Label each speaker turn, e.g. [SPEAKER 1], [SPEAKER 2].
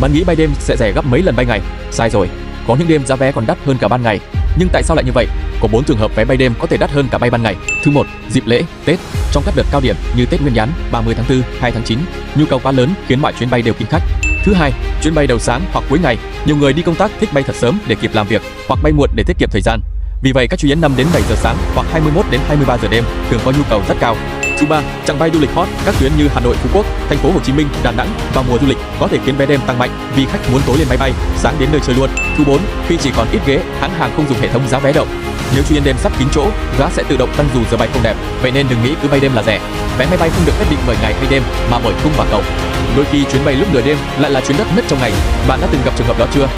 [SPEAKER 1] Bạn nghĩ bay đêm sẽ rẻ gấp mấy lần bay ngày? Sai rồi. Có những đêm giá vé còn đắt hơn cả ban ngày. Nhưng tại sao lại như vậy? Có 4 trường hợp vé bay đêm có thể đắt hơn cả bay ban ngày. Thứ 1, dịp lễ, Tết. Trong các đợt cao điểm như Tết Nguyên đán, 30 tháng 4, 2 tháng 9, nhu cầu quá lớn khiến mọi chuyến bay đều kín khách. Thứ hai, chuyến bay đầu sáng hoặc cuối ngày, nhiều người đi công tác thích bay thật sớm để kịp làm việc hoặc bay muộn để tiết kiệm thời gian. Vì vậy các chuyến 5 đến 7 giờ sáng hoặc 21 đến 23 giờ đêm thường có nhu cầu rất cao. Thứ ba, chặng bay du lịch hot, các tuyến như Hà Nội, Phú Quốc, Thành phố Hồ Chí Minh, Đà Nẵng vào mùa du lịch có thể khiến vé đêm tăng mạnh vì khách muốn tối lên máy bay, sáng đến nơi chơi luôn. Thứ 4, khi chỉ còn ít ghế, hãng hàng không dùng hệ thống giá vé động. Nếu chuyến đêm sắp kín chỗ, giá sẽ tự động tăng dù giờ bay không đẹp. Vậy nên đừng nghĩ cứ bay đêm là rẻ. Vé máy bay không được quyết định bởi ngày hay đêm mà bởi cung và cầu. Đôi khi chuyến bay lúc nửa đêm lại là chuyến đắt nhất trong ngày. Bạn đã từng gặp trường hợp đó chưa?